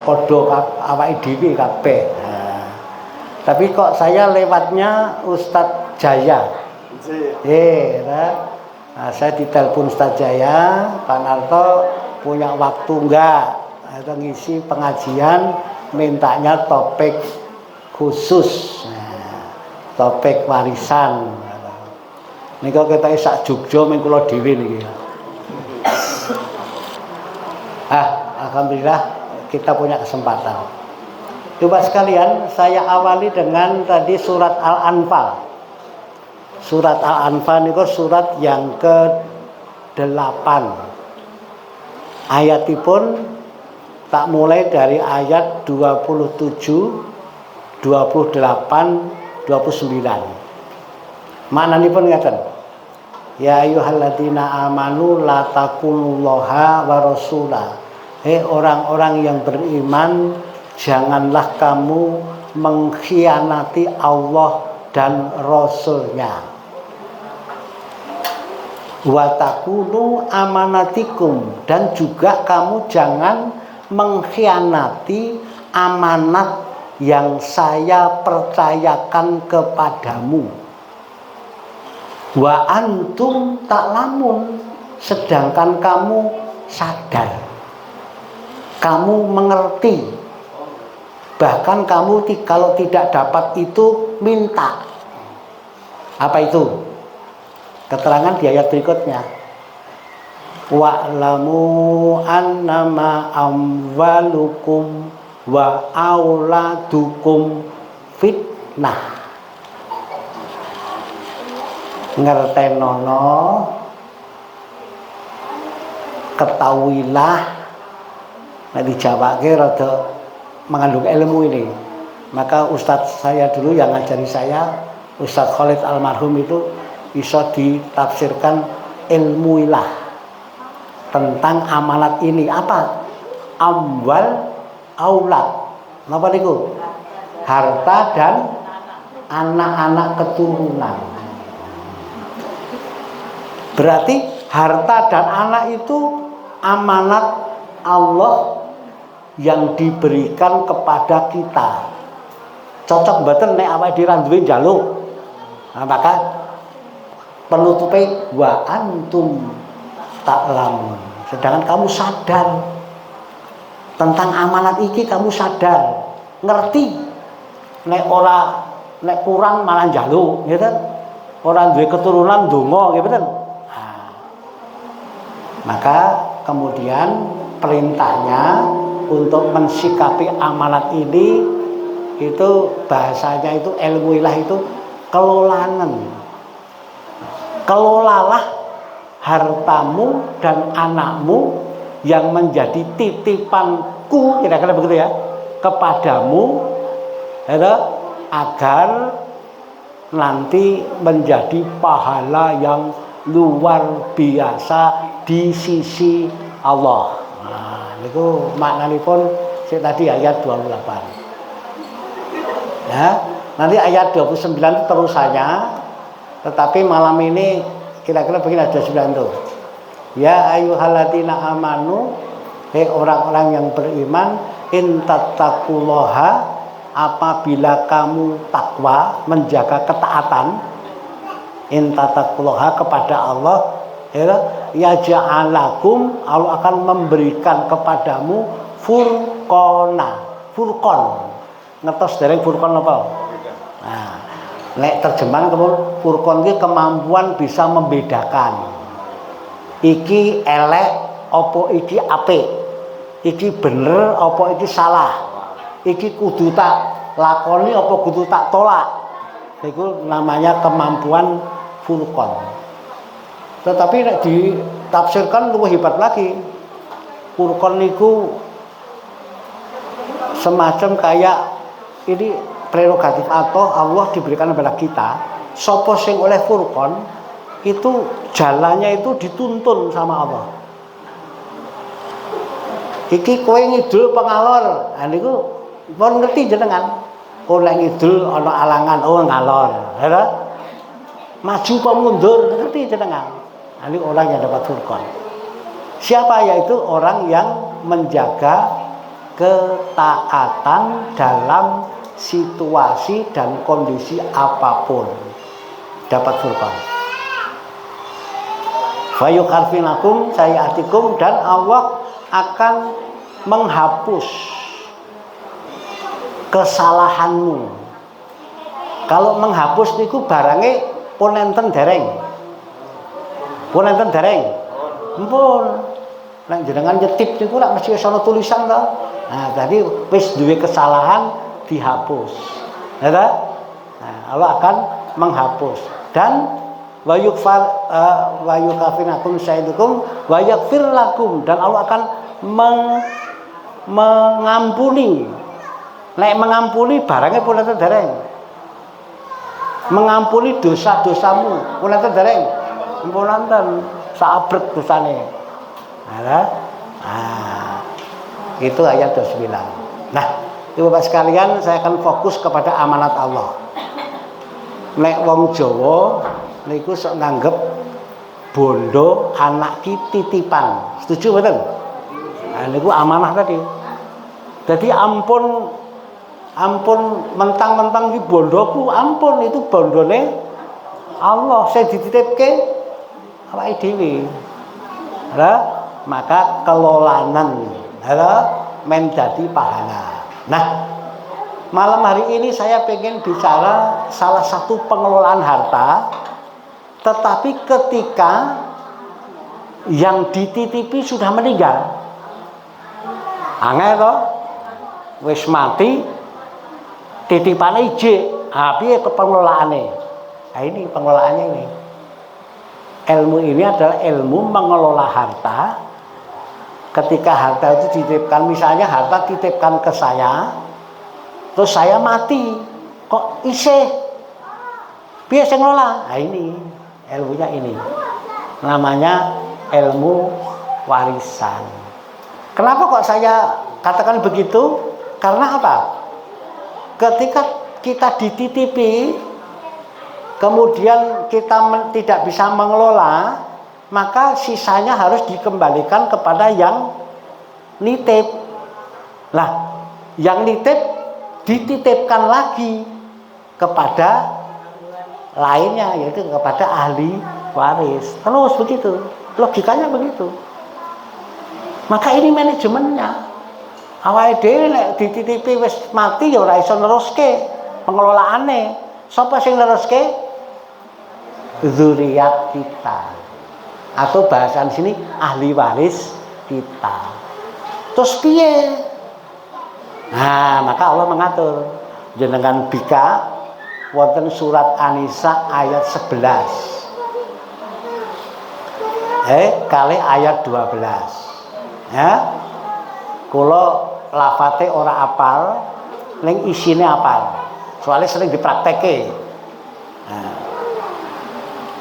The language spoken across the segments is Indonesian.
padha awake dhewe kabeh. Nah, tapi kok saya lewatnya Ustadz Jaya. Nah, saya ditelepon Ustadz Jaya, Pak Narto punya waktu enggak? Atau ngisi pengajian, mintanya topik khusus, topik warisan. Ini kalau kita sak Jogja mengkulo dhewe niki. Alhamdulillah kita punya kesempatan. Coba sekalian saya awali dengan tadi surat Al-Anfal. Surat Al-Anfal niku surat yang ke-8. Ayatipun tak mulai dari ayat 27, 28, 29. Maknanipun ngaten. Ya ayyuhalladzina amanu la taqunullaha wa rasulah. Hei orang-orang yang beriman, janganlah kamu mengkhianati Allah dan Rasulnya. Wa takunu amanatikum, dan juga kamu jangan mengkhianati amanat yang saya percayakan kepadamu. Wa antum ta'lamun, sedangkan kamu sadar, kamu mengerti, bahkan kamu kalau tidak dapat itu minta. Apa itu? Keterangan di ayat berikutnya. Wa'lamu annama amwalukum wa auladukum fitnah. Ngertenono, ketahuilah. Nah, dijawabke rada mengandung ilmu ini. Maka Ustadz saya dulu yang ngajari saya, Ustadz Khalid almarhum itu bisa ditafsirkan ilmuilah tentang amanat ini. Apa? Amwal aulad. Napa niku? Harta dan anak-anak keturunan. Berarti harta dan anak itu amanat Allah yang diberikan kepada kita. Cocok mboten nek awake dhewe duwe njaluk. Nah, maka penutupe wa antum ta'lamun. Sedangkan kamu sadar tentang amanat iki, kamu sadar, ngerti. Nek kurang malah njaluk, gitu. Ora duwe keturunan ndonga, gitu. Maka kemudian perintahnya untuk mensikapi amanat ini itu bahasanya itu ilmuilah itu kelolanan. Kelolalah hartamu dan anakmu yang menjadi titipanku, kira-kira begitu ya, kepadamu, ya, agar nanti menjadi pahala yang luar biasa di sisi Allah. Nah, itu maknanipun tadi ayat 28. Ya, nanti ayat 29 terusannya, tetapi malam ini kira-kira begini ada 9 tuh. Ya ayyuhalladzina amanu, hei orang-orang yang beriman, in tattaqullaha, apabila kamu takwa, menjaga ketaatan, in tattaqullaha kepada Allah, ya ja'alakum, Allah akan memberikan kepadamu furqona. Furqon. Ngertos dereng furqon apa? Nah, nek terjemahan furqon iki kemampuan bisa membedakan. Iki elek apa iki apik. Iki bener apa iki salah. Iki kudu tak lakoni apa kudu tak tolak. Itu namanya kemampuan furqon. Tetapi nek ditafsirkan luwih hebat lagi. Furqon niku semacam kayak ini prerogatif atau Allah diberikan kepada kita. Sapa sing oleh furqon itu jalannya itu dituntun sama Allah. Iki kowe ngidul pengalor, nah niku pun ngerti jenengan. Oleh ngidul ana alangan, oh ngalor, ya. Maju apa mundur, ngerti jenengan. Nah, ini orang yang dapat furqon. Siapa? Yaitu orang yang menjaga ketaatan dalam situasi dan kondisi apapun. Dapat furqan. Fayukharfinakum sayiatikum, dan Allah akan menghapus kesalahanmu. Kalau menghapus niku barange pun enten dereng. Pun enten dereng. Ampun. Nek jenengan nyetip niku lak mesti ana tulisan to. Nah, tadi wis duwe kesalahan dihapus. Ya ta? Nah, Allah akan menghapus dan wa yukafinakum sayyidukum wa yaghfir lakum, dan Allah akan mengampuni. Nek mengampuni barangnya pun enten dereng. Mengampuni dosa-dosamu pun enten dereng. Ampun enten sabrek dosane. Nah, itu ayat 29. Nah, Ibu Bapak sekalian, saya akan fokus kepada amanat Allah. Nek wong Jawa niku sok nganggep bondo anak ki titipan. Setuju mboten? Nah, niku amanah tadi. Jadi ampun mentang-mentang ki bondoku, ampun itu bondone Allah, saya dititipke awake dhewe. Maka kelolanan men dadi pahala. Nah, malam hari ini saya pengen bicara salah satu pengelolaan harta, tetapi ketika yang dititipi sudah meninggal, angel toh, wis mati, titipane ijik, piye pengelolaane? Nah, ini pengelolaannya ini. Ilmu ini adalah ilmu mengelola harta. Ketika harta itu dititipkan, misalnya harta titipkan ke saya, terus saya mati, kok isih piye sing ngelola? Nah, ini ilmunya ini. Namanya ilmu warisan. Kenapa kok saya katakan begitu? Karena apa? Ketika kita dititipi, kemudian kita tidak bisa mengelola, maka sisanya harus dikembalikan kepada yang nitip. Lah, yang nitip dititipkan lagi kepada lainnya, yaitu kepada ahli waris. Terus begitu, logikanya begitu. Maka ini manajemennya. Awake dhewe nek dititipi wis mati ya ora iso neruske pengelolaane. Sapa sing neruske? Zuriat kita. Atau bahasan sini ahli waris kita. Terus piye? Nah, maka Allah mengatur jenengan bika wonten surat An-Nisa ayat 11. Kali ayat 12. Ya. Kula lafate ora apal, ning isine apal. Soalnya sering dipraktekke. Nah,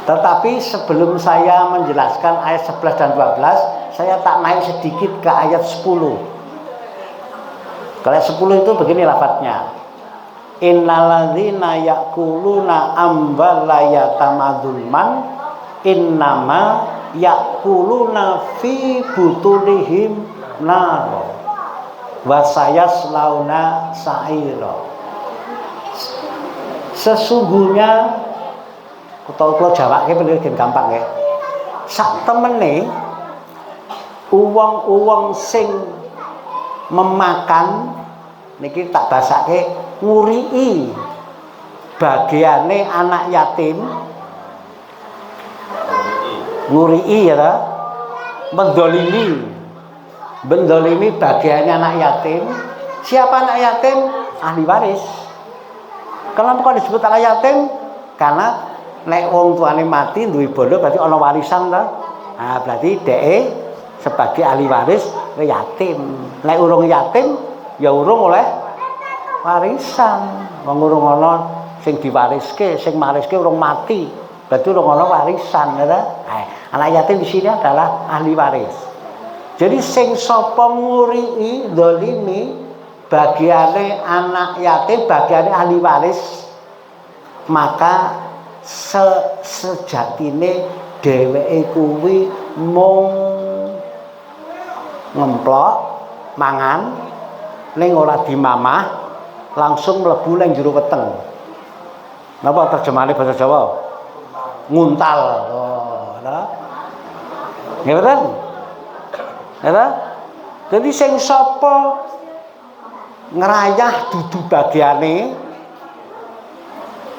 tetapi sebelum saya menjelaskan ayat 11 dan 12, saya tak naik sedikit ke ayat 10. Ke ayat 10 itu begini lafadznya. Innalladzina ya'kuluna amwala yatama dzulman innama ya'kuluna fi butunihim nar wa sayaslauna sa'ira. Sesungguhnya kalau jawabnya bener gampang ya. Sak temene uang sing memakan niki tak basake ngurii bagiane anak yatim, ngurii ya, mendolimi bagiannya anak yatim. Siapa anak yatim? Ahli waris. Kenapa kok disebut anak yatim? Karena nek wong tuane mati duwe bondo berarti ana warisan ta. Nah, berarti dhek sebagai ahli waris yatim. Nek urung yatim ya urung oleh warisan. Wong urung ana sing diwariske, sing mariske urung mati. Berarti urung ana warisan, ya. Nah, anak yatim di sini adalah ahli waris. Jadi sing sapa ngurii dolimi bagiane anak yatim, bagiane ahli waris, maka sejatine dheweke kuwi mung ngemplok mangan ning ora dimamah langsung mlebu ning jero weteng. Napa terjemahane basa Jawa? Nguntal. Oh, nah. Nggih mboten? Ya. Jadi sing sapa ngerayah dudu bagiane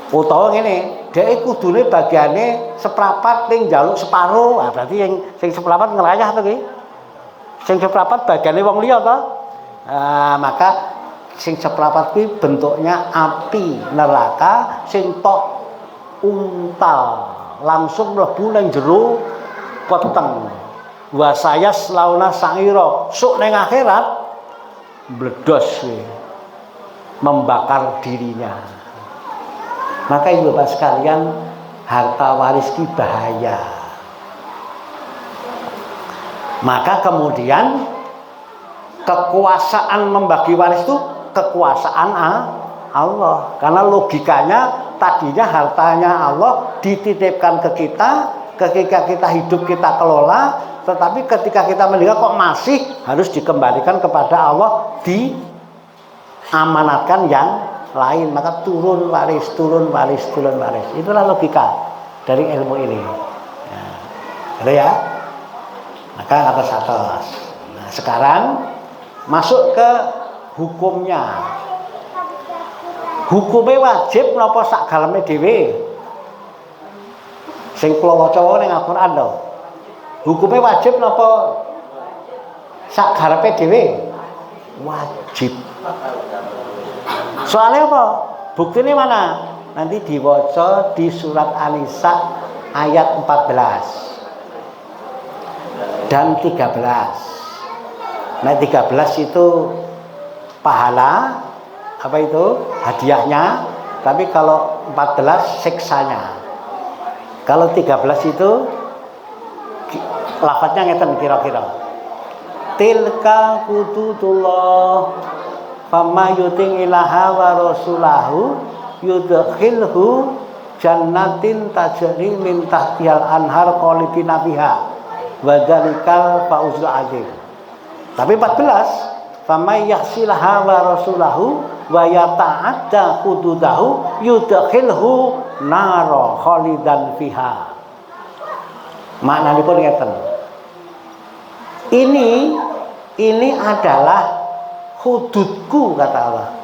utawa ngene, dhek kudune bagiane seprapat ning njaluk separo. Ah berarti sing seprapat ngerayah to nggih. Sing seprapat bagiane wong liya to. Maka sing seprapat kuwi bentuknya api neraka sing tok untal langsung mlebu ning jero weteng. Wa sayas launa sa'ira sok ning akhirat bledos membakar dirinya. Maka ibu bapak sekalian, harta waris ki bahaya. Maka kemudian kekuasaan membagi waris itu kekuasaan Allah. Karena logikanya tadinya hartanya Allah dititipkan ke kita, ketika kita hidup kita kelola. Tetapi ketika kita meninggal kok masih harus dikembalikan kepada Allah, diamanatkan yang lain. Maka turun waris, turun waris, turun waris. Itulah logika dari ilmu ini. Nah, gitu ya. Maka atas. Nah, sekarang masuk ke hukumnya. Hukumnya wajib napa sak galeme dhewe? Sing kula waca ning Al-Qur'an lho. Hukumnya wajib napa sak garepe dhewe? Wajib. Soalnya apa? Buktinya mana? Nanti diwaca di surat An-Nisa ayat 14 dan 13. Nah 13 itu pahala, apa itu? Hadiahnya. Tapi kalau 14 siksanya. Kalau 13 itu lafadznya ngeten kira-kira. Tilka hududullah fama yuting ilaha wa rasulahu yudkhilhu jannatin tajri min tahtihal anhar khalidina fiha wa dzalikal fawzul azim. Tapi 14 fama yahsilaha wa rasulahu wa yata'adda hududahu yudkhilhu naro khalidan fiha. Maknanipun ngeten. Ini adalah hududku kata Allah.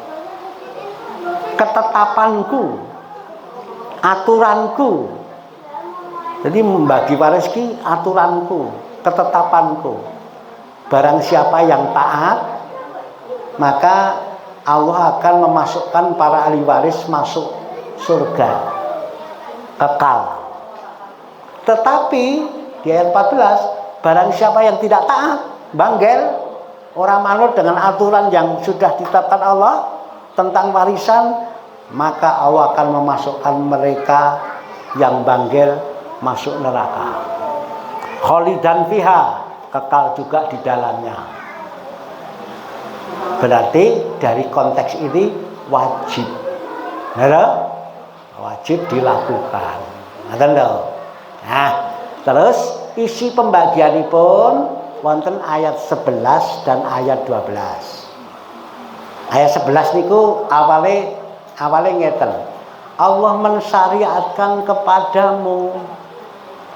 Ketetapanku, aturanku. Jadi membagi waris ki aturanku, ketetapanku. Barang siapa yang taat, maka Allah akan memasukkan para ahli waris masuk surga kekal. Tetapi di ayat 14, barang siapa yang tidak taat, banggel, orang manut dengan aturan yang sudah ditetapkan Allah tentang warisan, maka Allah akan memasukkan mereka yang banggel masuk neraka. Khalidan fiha, kekal juga di dalamnya. Berarti dari konteks ini wajib. Nah, wajib dilakukan. Nah, terus isi pembagianipun wonten ayat 11 dan ayat 12. Ayat 11 niku awale ngeten. Allah mensyariatkan kepadamu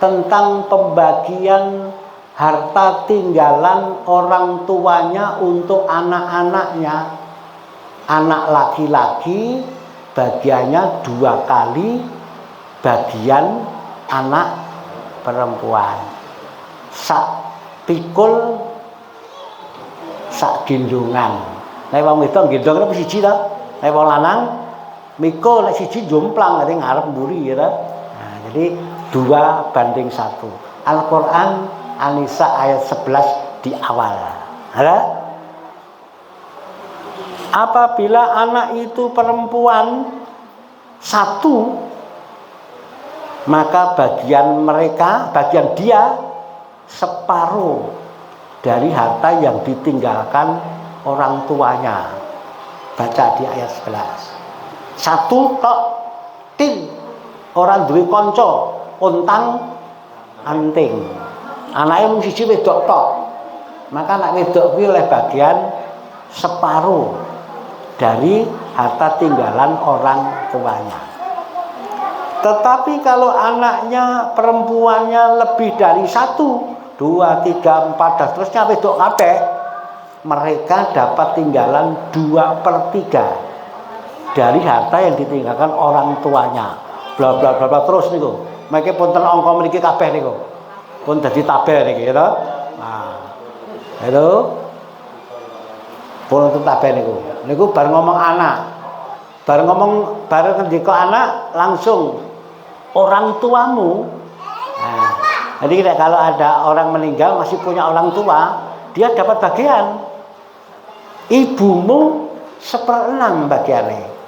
tentang pembagian harta tinggalan orang tuanya untuk anak-anaknya. Anak laki-laki bagiannya 2 kali bagian anak perempuan. Sak pikul sak gendongan. Nek wong wedok gendong nek siji ta. Nek wong lanang mikul nek siji jomplang ning ngarep mburi ya ta. Nah, jadi 2:1. Al-Qur'an An-Nisa ayat 11 di awal. Ada? Apabila anak itu perempuan 1, maka bagian dia separuh dari harta yang ditinggalkan orang tuanya. Baca di ayat 11. 1 tok tin orang duwe kanca untang anting. Anake mung siji wedok tok. Maka anak wedok kuwi oleh bagian separuh dari harta tinggalan orang tuanya. Tetapi kalau anaknya perempuannya lebih dari 1, 2, 3, 4 dan seterusnya wedok kabeh, mereka dapat tinggalan 2/3 dari harta yang ditinggalkan orang tuanya. Bla bla bla bla terus niku. Mengke punten angka mriki kabeh niku. Pun dadi tabel niki ya. Nah. Halo. Pun tabel niku. Niku bar ngomong anak. Bar ngendika anak langsung orang tuamu. Nah, jadi kalau ada orang meninggal masih punya orang tua, dia dapat bagian. Ibumu 1/6 bagiannya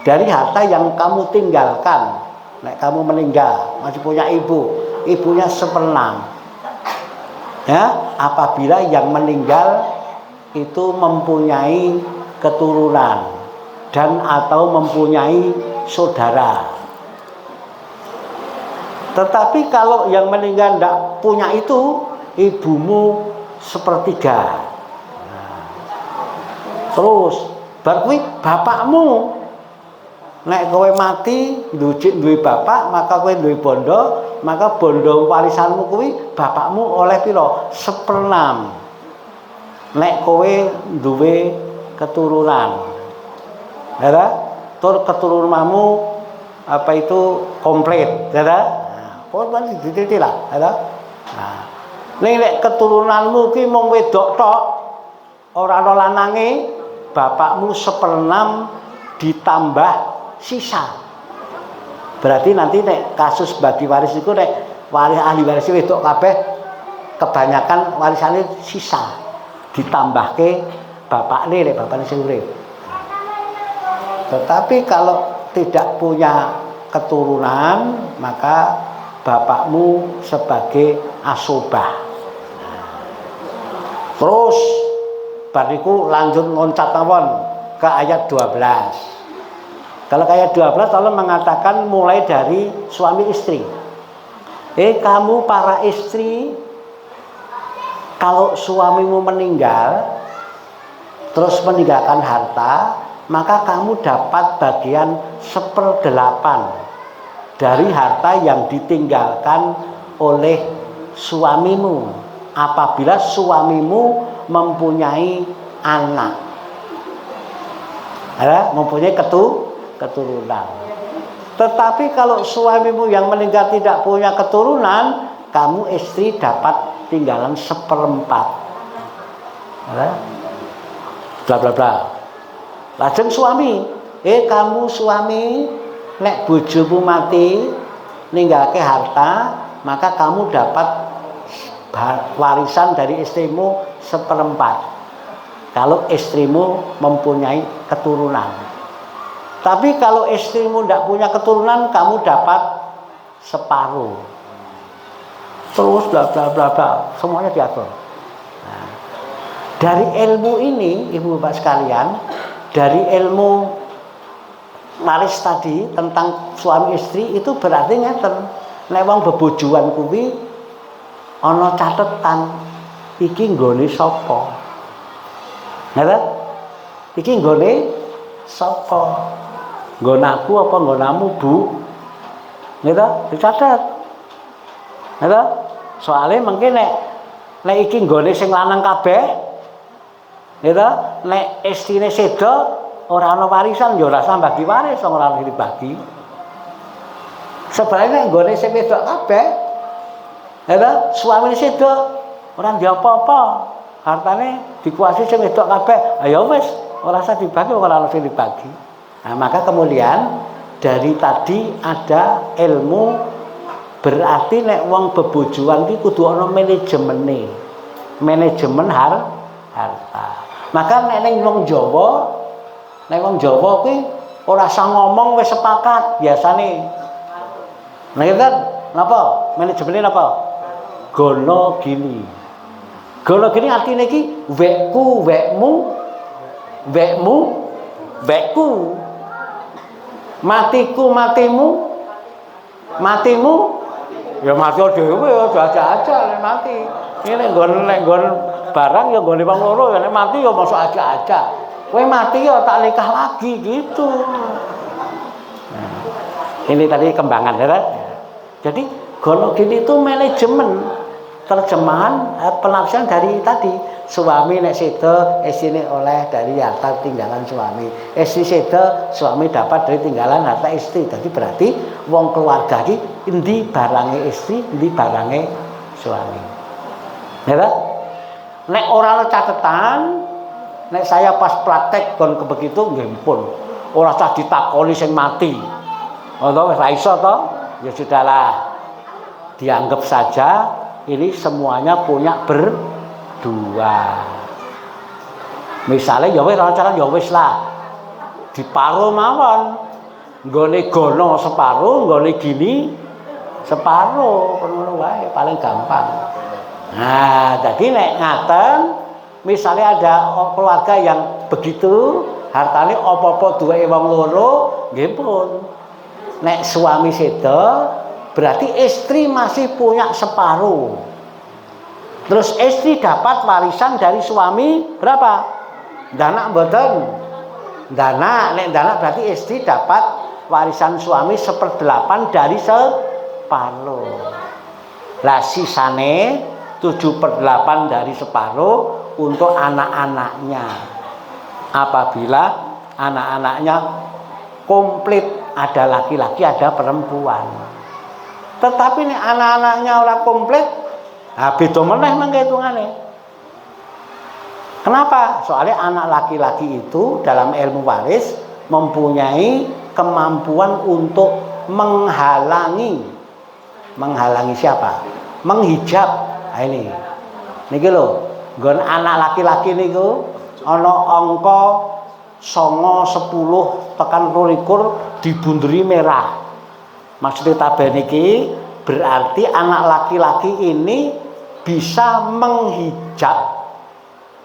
dari harta yang kamu tinggalkan. Nek kamu meninggal masih punya ibu, ibunya 1/6. Ya, apabila yang meninggal itu mempunyai keturunan dan atau mempunyai saudara. Tetapi kalau yang meninggal tidak punya itu, ibumu 1/3. Nah, terus bar kuwi bapakmu. Nek kowe mati duwe bapak, maka kowe duwe bondo, maka bondo warisanmu kuwi bapakmu oleh pira? 1/6. Nek kowe duwe keturunan. Ya, tur keturunanmu apa itu komplit, ya. Korban dititik lah, ya. Nah, nek keturunanmu ki mung wedok tok, ora ana lanange, bapakmu 1/6 ditambah sisa. Berarti nanti nek kasus bagi waris itu nek waris ahli waris wedok kabeh kebanyakan warisane sisa. Ditambahke bapakne nek bapakne sing urip. Tetapi kalau tidak punya keturunan, maka bapakmu sebagai asobah. Terus bariku lanjut loncat mawon ke ayat 12. Kalau ayat 12 Allah mengatakan mulai dari suami istri. Kamu para istri, kalau suamimu meninggal terus meninggalkan harta, maka kamu dapat bagian 1/8 dari harta yang ditinggalkan oleh suamimu apabila suamimu mempunyai anak, mempunyai keturunan. Tetapi kalau suamimu yang meninggal tidak punya keturunan, kamu istri dapat tinggalan 1/4. Bla bla bla. Lajeng suami, kamu suami, nek bojomu mati ninggalke harta, maka kamu dapat warisan dari istrimu 1/4 kalau istrimu mempunyai keturunan. Tapi kalau istrimu tidak punya keturunan, kamu dapat separuh. Terus bla bla bla bla, semuanya diatur. Nah, dari ilmu ini, ibu bapak sekalian, dari ilmu waris tadi tentang suami istri itu berarti ngeten, nek wong bebojoan kuwi ana catetan iki nggone sapa. Ngerti? Iki nggone sapa? Nggonaku apa nggonamu, Bu? Ngerti? Dicatet. Ngerti? Soale mengke nek iki nggone sing lanang kabeh, ngerti? Nek istrine sedo ora ana warisan ya ora usah bagi waris, ora ono dibagi. Sebenarnya nggone sing wedok kabeh, ya suamine sedo ora ndek apa-apa. Hartane dikuasai sing wedok kabeh. Ayo wis, ora usah dibagi, ora ono sing dibagi. Nah, maka kemudian dari tadi ada ilmu, berarti nek wong bebojoan iki kudu ana manajemene. Manajemen harta. Maka nek ning wong Jawa, nek wong Jawa kuwi ora usah ngomong wis sepakat biasane. Nah itu kan napa? Manajemennya napa? Gono gini. Gono gini artinya iki wekku wekmu, wekmu wekku. Matiku matimu, matimu ya mati dhewe aja nek mati. Ini nggon barang ya nggone wong loro ya nek mati ya masuk aja. Kowe mati ya tak nikah lagi gitu. Nah, ini tadi kembangan ya. Jadi gonogin itu manajemen terjemahan penafsiran dari tadi suami nek sedo istri oleh dari harta tinggalan suami, istri sedo suami dapat dari tinggalan harta istri. Jadi berarti wong keluarga iki endi barange istri, endi barange suami. Ya. Nek ora ana catetan, nek saya pas praktek kon begitu nggih pun ora usah ditakoni sing mati. Ora wis ra iso to, ya sudahlah. Dianggap saja ini semuanya punya berdua. Misalnya ya wis rancangan ya wis lah. Diparo mawon. Nggone gono separo, nggone gini separo, ngono wae paling gampang. Nah, jadi nek ngaten misalnya ada keluarga yang begitu, hartane apa-apa duweke wong loro, nggih pun. Nek suami sedo berarti istri masih punya separuh. Terus istri dapat warisan dari suami berapa? Dana mboten. Dana, nek dana berarti istri dapat warisan suami 1/8 dari separuh. Lah sisane 7/8 dari separuh untuk anak-anaknya. Apabila anak-anaknya komplit, ada laki-laki, ada perempuan. Tetapi nih anak-anaknya orang komplit, beda meneh mangke hitungane. Kenapa? Soalnya anak laki-laki itu dalam ilmu waris mempunyai kemampuan untuk menghalangi siapa? Menghijab. Nah ini. Niki lho, nggon anak laki-laki niku ana angka 9, 10 tekan 22 dibunderi merah. Maksudnya tabel niki berarti anak laki-laki ini bisa menghijab,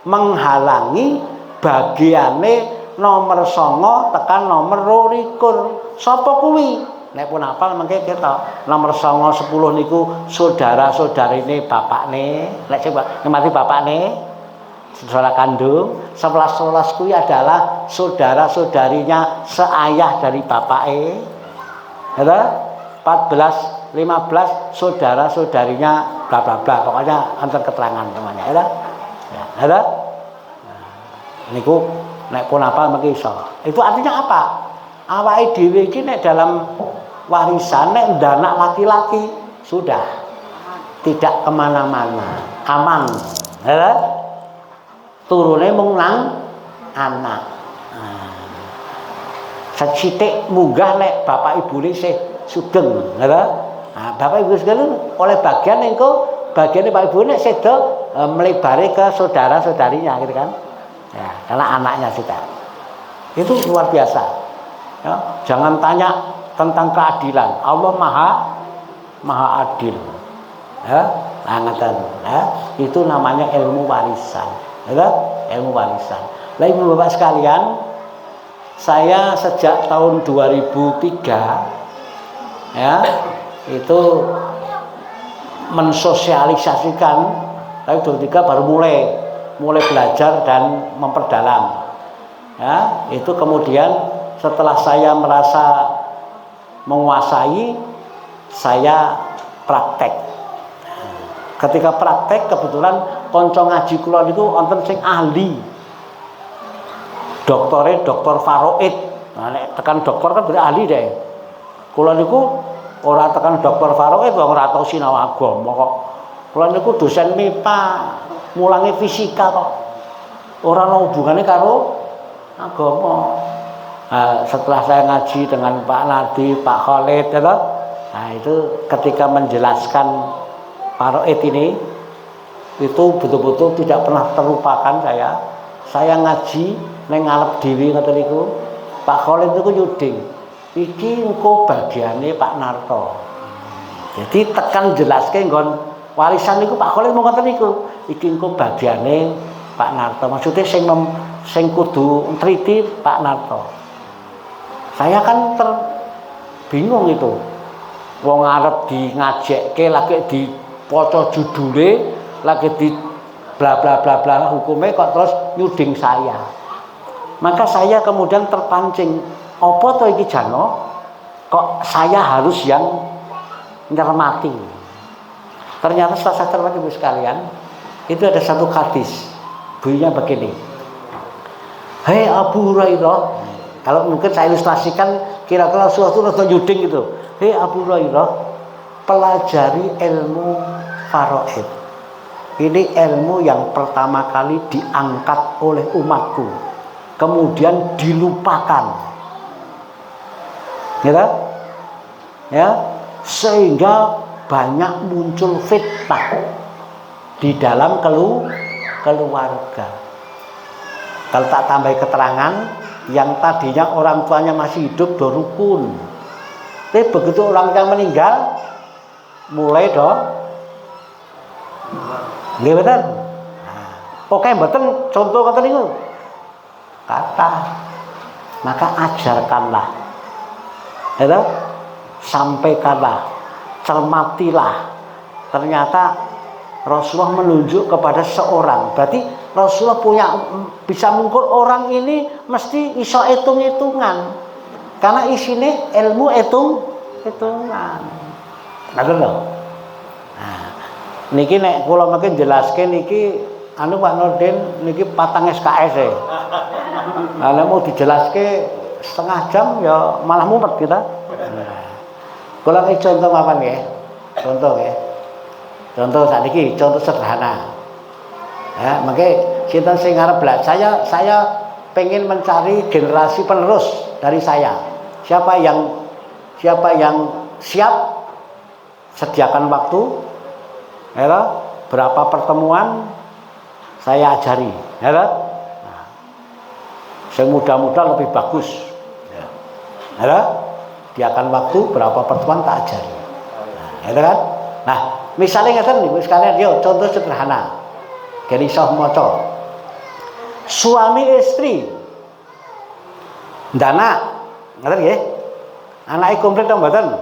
menghalangi bagiane nomor 9 tekan nomor 22. Sapa kuwi? Nek pun hafal mengke kita nomor 9 10 niku saudara-saudarine bapakne, nek sing mati bapakne saudara kandung, 11 kuwi adalah saudara-saudarinya seayah dari bapake. Ada 14, 15 saudara-saudarinya bla bla bla, pokoknya antar keterangan namanya, ada? Ya, ada? Nah, niku nek pun apa mengki iso. Itu artinya apa? Awake dhewe iki nek dalam warisan nek dana laki-laki sudah tidak kemana-mana, aman. Ya? Turune mung nang anak. Sithik munggah nek bapak ibune isih sugeng, nggih. Nah, bapak ibu sugeng oleh bagian engko bagiane pak ibu nek sedo melebare ke saudara-saudarinya gitu kan. Ya, karena anaknya sudah. Itu luar biasa. Ya, jangan tanya tentang keadilan. Allah Maha adil. Ya, ngeten, ya. Itu namanya ilmu warisan. Ya, ilmu warisan. Lah Ibu Bapak sekalian, saya sejak tahun 2003 ya itu mensosialisasikan, tapi 2003 baru mulai belajar dan memperdalam. Ya, itu kemudian setelah saya merasa menguasai, saya praktek. Ketika praktek kebetulan kanca ngaji kula niku wonten sing ahli. Dokter Faroid. Nah, nek tekan dokter kan berarti ahli deh. Kula niku ora tekan dokter Faroid wong ora tau sinau agama kok. Kula niku dosen MIPA, mulangi fisika kok. Ora ana hubungane karo agama. Nah, setelah saya ngaji dengan Pak Nadi, Pak Khalid ya toh. Nah, itu ketika menjelaskan Faroid ini itu betul-betul tidak pernah terlupakan saya. Saya ngaji neng ngalep dhewe ngoten niku. Pak Khalid niku nyuding. Iki engko bagiane Pak Narto. Jadi tekan jelaske nggon warisan niku Pak Khalid mung ngoten niku. Iki engko bagiane Pak Narto. Maksudnya sing kudu ntriti Pak Narto. Saya kan bingung itu. Wong arep di ngajekke lagi dipaca judule lagi di bla bla bla bla hukumnya kok terus nyuding saya. Maka saya kemudian terpancing, apa to iki jano? Kok saya harus yang nyermati? Ternyata setelah saya cermati Ibu sekalian, itu ada satu hadis. Bunyinya begini. Hei Abu Hurairah, kalau mungkin saya ilustrasikan kira-kira suatu atau nyuding gitu. Hei Abu Hurairah, pelajari ilmu faraid. Ini ilmu yang pertama kali diangkat oleh umatku, kemudian dilupakan, gitu? Ya, sehingga banyak muncul fitnah di dalam keluarga. Kalau tak tambah keterangan, yang tadinya orang tuanya masih hidup do rukun, tapi begitu orang yang meninggal, mulai do nggih bener. Pokoke mboten contoh kata niku. Kata. Maka ajarkanlah. Ya, sampaikanlah, cermatilah. Ternyata Rasulullah menunjuk kepada seorang. Berarti Rasulullah punya bisa mengukur orang ini mesti iso hitung-hitungan. Karena isine ilmu hitungan. Ngoten lho. Niki nek kula mungkin jelaske niki anu Pak Nurdin niki 4 SKS e. Lah mau dijelaske setengah jam ya malah mumet kita. Kula iki contoh mapan nggih. Contoh nggih. Contoh sakniki contoh sederhana. Ya, mangke sinten sing arep belajar saya pengen mencari generasi penerus dari saya. Siapa yang siap sediakan waktu. Ya, berapa pertemuan saya ajari, ya, nah, yang muda-muda lebih bagus, ya, dia akan waktu berapa pertemuan tak ajari, ya kan? Nah, misalnya ngeten nih, sekalian yo contoh sederhana, gini soh moco, suami istri, dana, ngeten ya, anaknya komplit dong mboten,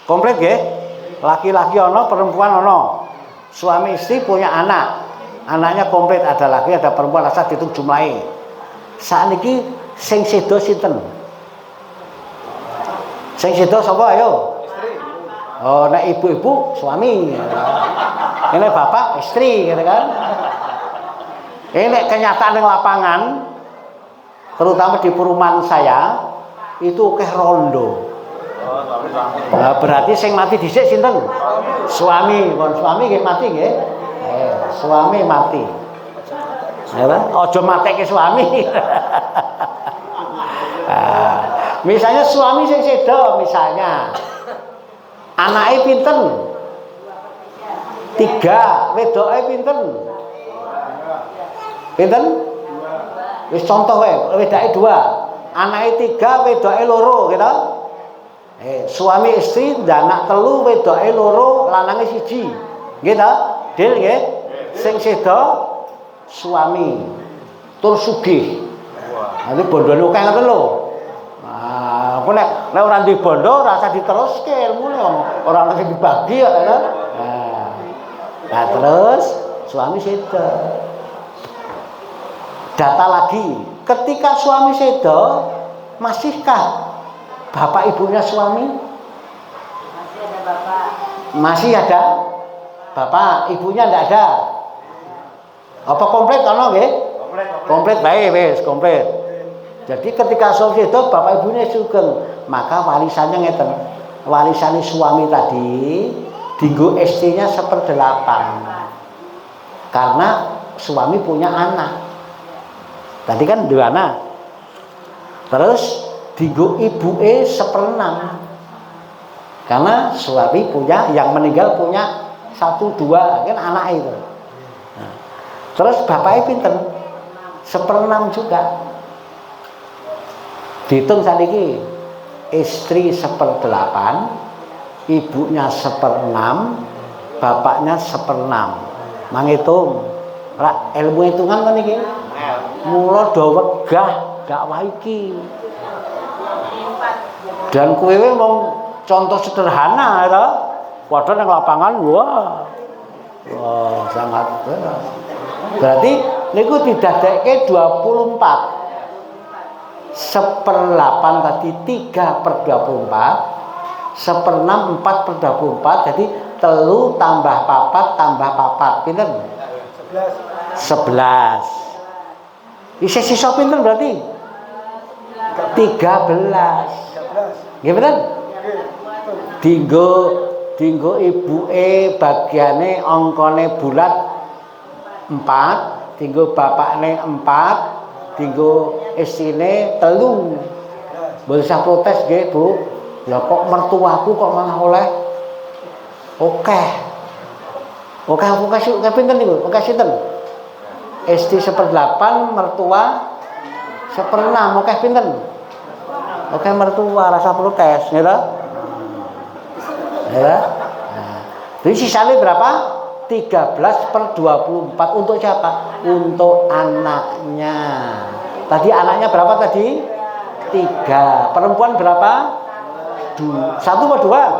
komplit ya. Laki-laki ono, perempuan ono. Suami istri punya anak. Anaknya komplit, ada laki, ada perempuan, asal dihitung jumlahe. Sakniki sing sedo sinten? Sing sedo sapa ayo? Istri. Oh, nek ibu-ibu suami. Ini bapak istri gitu kan. Ini kenyataan yang lapangan terutama di perumahan saya itu akeh rondo. Nah, berarti sing mati dhisik sinten? Suami, kon suami nggih mati nggih. Suami mati. Ya, aja mateke suami. Misalnya suami sing sedo misalnya. Anake pinten? 3, wedoke pinten? Pinten? Wis contoh wae, wedoke 2. Anake 3, wedoke 2 gitu. Suami istri anak 3 wedoke 2 lanange 1 nggih ta Dil nggih sing sedo suami tur sugih nanti bondone akeh ngoten lho nah aku nek ora duwe bondo ora usah diteruske ilmune ora lagi dibagi ya nah terus suami sedo data lagi ketika suami sedo masihkah bapak ibunya suami? Masih ada bapak. Masih ada bapak, ibunya enggak ada. Apa komplit ono nggih? Komplit bae wis, komplit. Jadi ketika suami itu bapak ibunya sugeng, maka warisannya ngeten. Warisan suami tadi dienggo istrinya 1/8. Karena suami punya anak. Tadi kan 2 anak. Terus digo ibuke 1/6 karena suami punya yang meninggal punya 1/2 kan anak itu nah, terus bapaknya pinten 1/6 juga dihitung sakniki istri 1/8 ibunya 1/6 bapaknya 1/6 manghitung ilmu hitungan kan iki mula do wegah dakwah iki dan kowe mau contoh sederhana ya padahal yang lapangan wah Oh, sangat. Berarti niku didadekke 24. 1/8 tadi 3/24, 1/6 4/24, jadi telu tambah papat tambah papat pinten? 11. Isih sisa pinten berarti? 13. Nggih bener? Dinggo ibuke bagiane angkane bulat 4, dinggo bapakne 4, dinggo istine 3. Mboten usah protes nggih, Bu. Ya kok mertuaku kok malah oleh oke. Oke pinten niku? Oke sinten? Istri 1/8, mertua 1/6. Oke pinten? Oke mertua rasa protes, nggih ta? Ya. Nah, jadi sisanya berapa? 13/24 untuk siapa? Untuk anaknya. Tadi anaknya berapa tadi? 3. Perempuan berapa? 1 atau 2?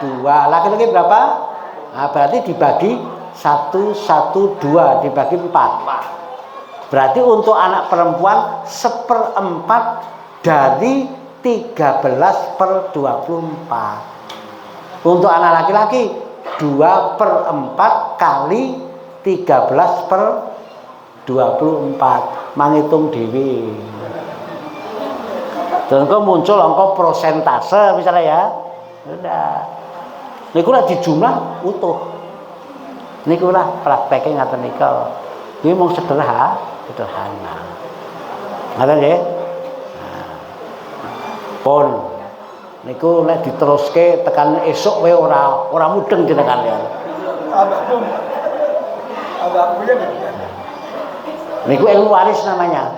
2. Laki-laki berapa? Nah, berarti dibagi 1, 1, 2 dibagi 4. Berarti untuk anak perempuan 1/4 dari 13/24. Untuk anak laki-laki 2/4 kali 13/24. Manghitung dhewe. Dan kok muncul angka prosentase misalnya ya. Udah. Niku lah dijumlah utuh. Niku lah prakteknya ngaten nika. Iki mung sederhana. Ngaten nggih? Pun niku nek diteruske tekan esuk wae ora mudeng jenengan ya. Niku ilmu waris namanya.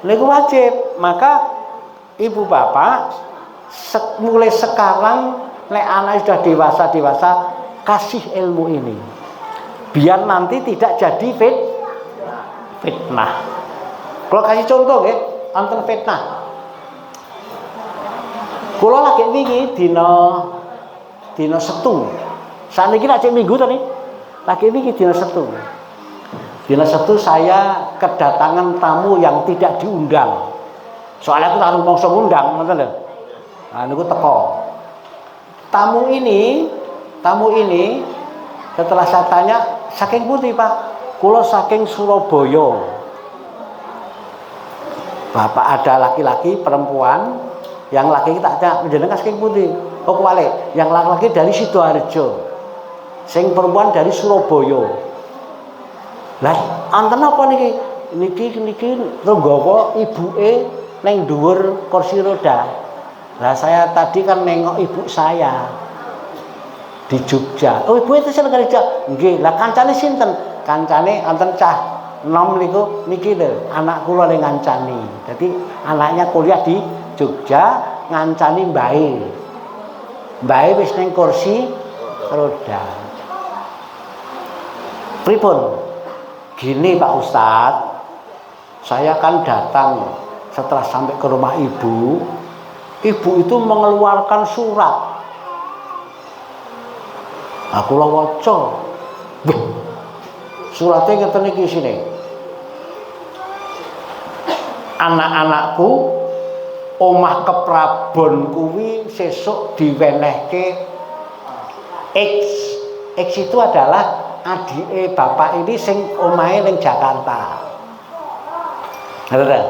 Niku wajib. Maka ibu bapak mulai sekarang nek anak sudah dewasa kasih ilmu ini. Biar nanti tidak jadi fitnah. Kalau kasih contoh nggih, wonten fitnah. Kula lagi wingi dina Setu. Sakniki lak minggu to nih. Lagi wingi dina Setu. Dina Setu saya kedatangan tamu yang tidak diundang. Soalnya aku tak mongso ngundang, ngoten lho. Nah niku teko. Tamu ini setelah saya tanya, saking pundi, Pak? Kula saking Surabaya. Bapak ada laki-laki, perempuan. Yang laki tak ada, jenengan saking pundi? Oh kuwale, yang laki-laki dari Sidoarjo. Sing perempuan dari Surabaya. Lah, anten apa niki? Niki nggawa ibuke ning dhuwur kursi roda. Lah saya tadi kan nengok ibu saya di Jogja. Oh, ibu itu sing kerja. Nggih, lah kancane sinten? Kancane anten cah nom niku niki lho, anak kula ning ngancani. Dadi anaknya kuliah di Jogja ngancani mbae. Mbae wis ning kursi roda. Pripun? Gini Pak Ustadz, saya kan datang setelah sampai ke rumah ibu itu mengeluarkan surat. Aku lah waca. Suratnya ngeten iki isine. Anak-anakku omah keprabon kuwi sesuk diwenehke X. X itu adalah adike bapak ini sing omahe ning Jakarta. Ngerti?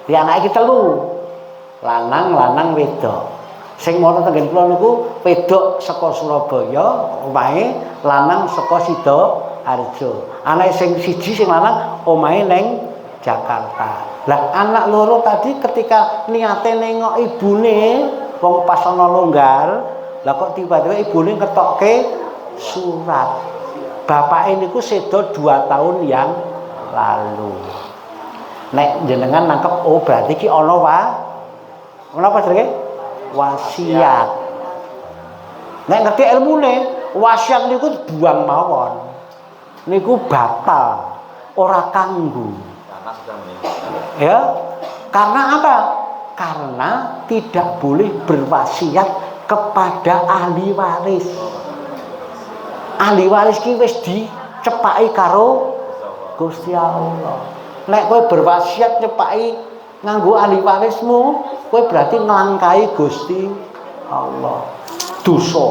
Di anak iki 3. Lanang wedok. Sing mono tenggen kula niku wedok saka Surabaya, omahe lanang saka Sidoarjo. Anake sing siji sing lanang omahe ning Jakarta. Lah anak loro tadi ketika niate nengok ibune wong pas ana longgar, lah kok tiba-tiba ibune ngetokke surat. Bapak ini ku sedo 2 tahun yang lalu. Nek jenengan nangkep oh berarti ki ana apa jenenge? Wasiat. Nek ngerti ilmune, wasiat niku buang mawon. Niku batal, ora kanggo. Ya, karena apa? Karena tidak boleh berwasiat kepada ahli waris. ahli waris ki wis dicepaki karo Gusti Allah. Nek kowe berwasiat nyepaki nganggo ahli warismu, kowe berarti nglangkahi Gusti Allah. Dosa.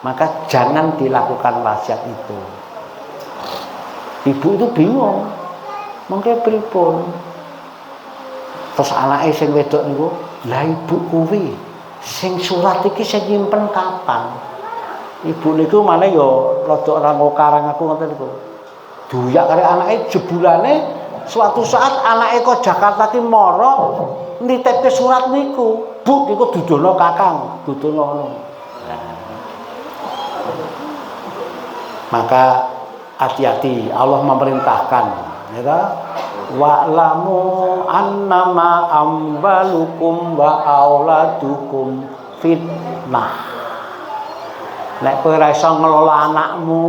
Maka jangan dilakukan wasiat itu. Ibu itu bingung. Mengke pripun? Terus anake sing wedok niku, "Lah ibu kuwi sing surat iki sing nyimpen kapan?" Ibu niku malah ya rada ora karang aku ngoten niku. Duyak karo anake jebulane suatu saat anake kok Jakarta ki mara nitipke surat niku. "Bu, niku dudono Kakang, dudono ngono." Maka hati-hati, Allah memerintahkan, ya, wa'lamu annama amwalukum wa auladukum fitnah. Nek kowe ora iso ngelola anakmu,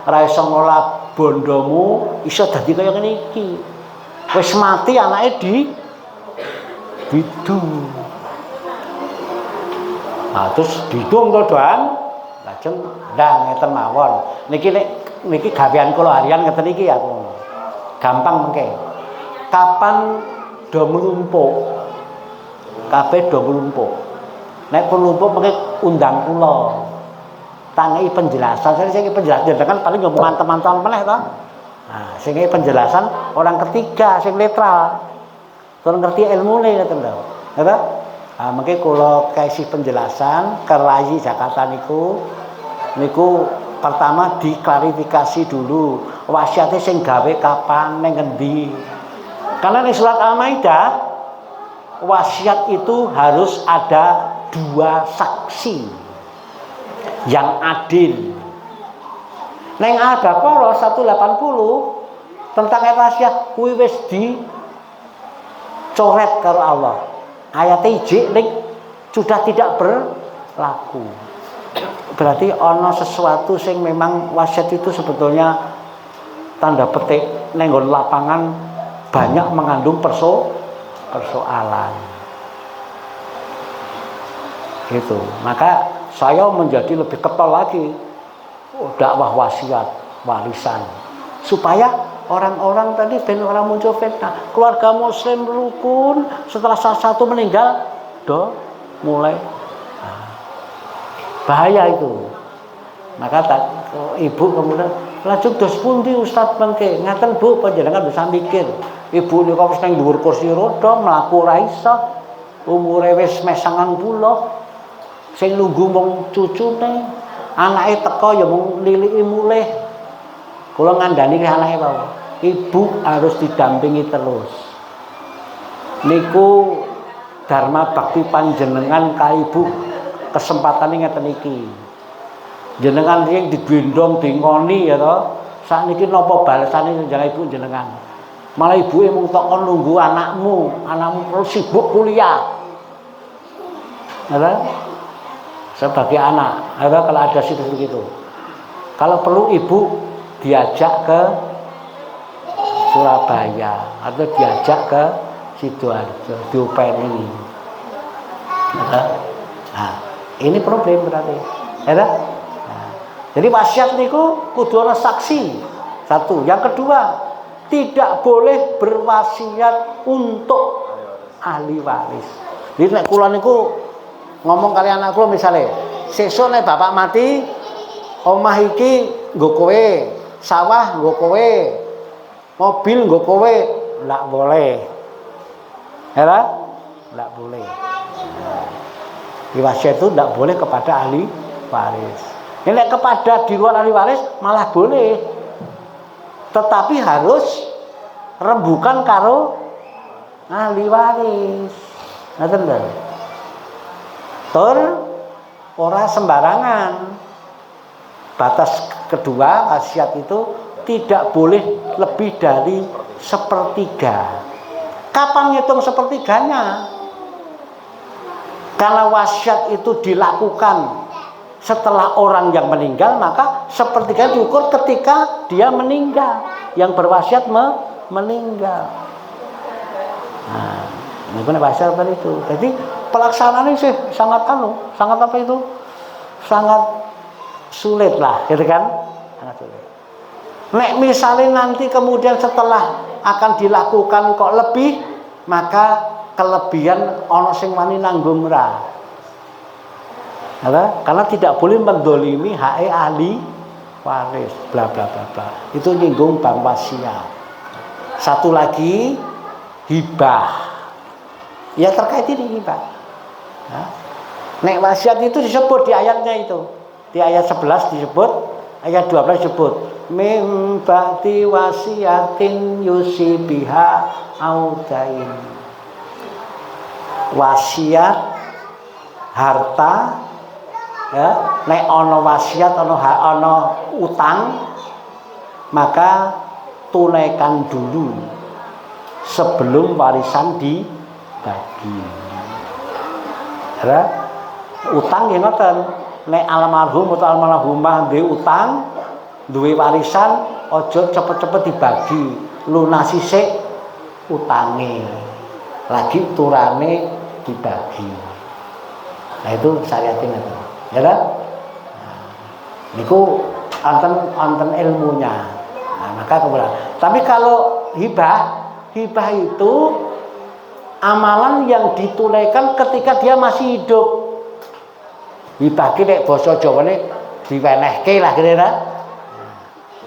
ora iso ngelola bondomu, iso dadi kaya ngene iki. Wis mati anake bidung. Nah, terus bidung to doan, lajeng ndang ngeten mawon. Niki gawean kula harian ngeten iki aku. Gampang mengke. Kapan do mlumpuk? Kabeh do mlumpuk. Nek mlumpuk mengke undang kula. Tangi penjelasan. Saya penjelasan kan paling ngomong teman-teman meneh to. Nah, sing penjelasan orang ketiga sing netral. Tur ngerti ilmune ngoten lho. Ya. Nah, mengke kula kasih penjelasan ke Rayi Jakarta niku pertama diklarifikasi dulu wasiate sing gawe kapan ning ngendi. Karena di surat Al-Maidah wasiat itu harus ada 2 saksi yang adil. Neng Al-Baqarah 180 tentang wasiat kuwi wis dicoret karo Allah. Ayat ijik ning sudah tidak berlaku. Berarti ono sesuatu sing memang wasiat itu sebetulnya tanda petik nenggon lapangan banyak mengandung persoalan. Gitu. Maka saya menjadi lebih ketol lagi dakwah wasiat warisan supaya orang-orang tadi ben orang muncul fitnah. Keluarga muslim rukun setelah salah satu meninggal mulai bahaya itu. Maka ibu kemudian lajeng dos pundi Ustaz mengke ngaten Bu panjenengan bisa mikir. Ibu niku wis nang dhuwur kursi roda mlaku ora iso. Umure wis meh 90. Sing nunggu mung cucune, anake teko ya mung niliki mulih. Kula ngandani ki anake wae. Ibu harus didampingi terus. Niku dharma bakti panjenengan ka ibu kesempatane ngeten iki. Jenengan sing digendong dingoni ya to. Sakniki napa balesane njenengan ibu jenengan. Malah ibuke mung tok kon nunggu anakmu terus sibuk kuliah. Ya. Sebagai anak, kalau ada situ begitu. Kalau perlu ibu diajak ke Surabaya atau diajak ke Sidoarjo, diopeni. Nah, ini problem berarti. Ya. Nah, jadi wasiat niku kudu ana saksi. Satu, yang kedua, tidak boleh berwasiat untuk ahli waris. Jadi nek kula niku ngomong kali anak kula misale, sesuk nek bapak mati, omah iki nggo kowe, sawah nggo kowe, mobil nggo kowe, ndak boleh. Ya, ndak boleh. Wasiat itu ndak boleh kepada ahli waris. Nek kepada di luar ahli waris malah boleh. Tetapi harus rembukan karo ahli waris. Ngoten lho. Tur ora sembarangan. Batas kedua wasiat itu tidak boleh lebih dari 1/3. Kapan ngitung 1/3-nya? Kalau wasiat itu dilakukan setelah orang yang meninggal, maka 1/3 diukur ketika dia meninggal, yang berwasiat meninggal. Nah, ini pun wasiat itu. Jadi pelaksanaannya sih sangat sangat apa itu? Sangat sulit lah, gitu kan? Sangat sulit. Nek misalnya nanti kemudian setelah akan dilakukan kok lebih, maka kelebihan ono sing wani nanggung ra. Karena tidak boleh mendolimi hak ahli waris, bla bla bla bla. Itu nyinggung bab wasiat. Satu lagi hibah. Ya terkait ini hibah. Nah, nek wasiat itu disebut di ayatnya itu. Di ayat 11 disebut, ayat 12 disebut mim ba'di wasiatin yusibiha audain. Wasiat harta, ya, nek ono wasiat ono utang, maka tunaikan dulu sebelum warisan dibagi. Ya, utang yang ngoten, nek almarhum atau almarhumah duwe utang, duwe warisan, ojo cepet-cepet dibagi, lunasi sik utange, lagi turane dibagi. Nah itu syariatin itu, ya kan? Nah, niku anten ilmunya. Nah, maka kemudian, tapi kalau hibah itu amalan yang ditunaikan ketika dia masih hidup. Hibah ki nek basa Jawane diwenehke lah kira-kira.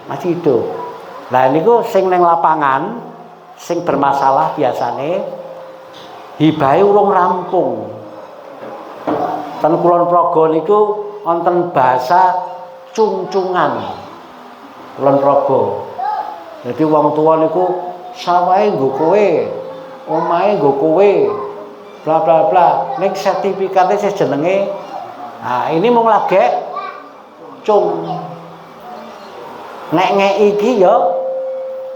Masih hidup. Nah niku sing ning lapangan sing bermasalah biasane hibahe urung rampung. Ten Kulon Progo niku wonten bahasa cungcungan. Kulon Progo. Jadi wong tua niku sawahe nggo kowe, omahe nggo kowe, bla bla bla. Nek sertifikate jenenge, nah ini mung lagek cung. Nek ngeki iki ya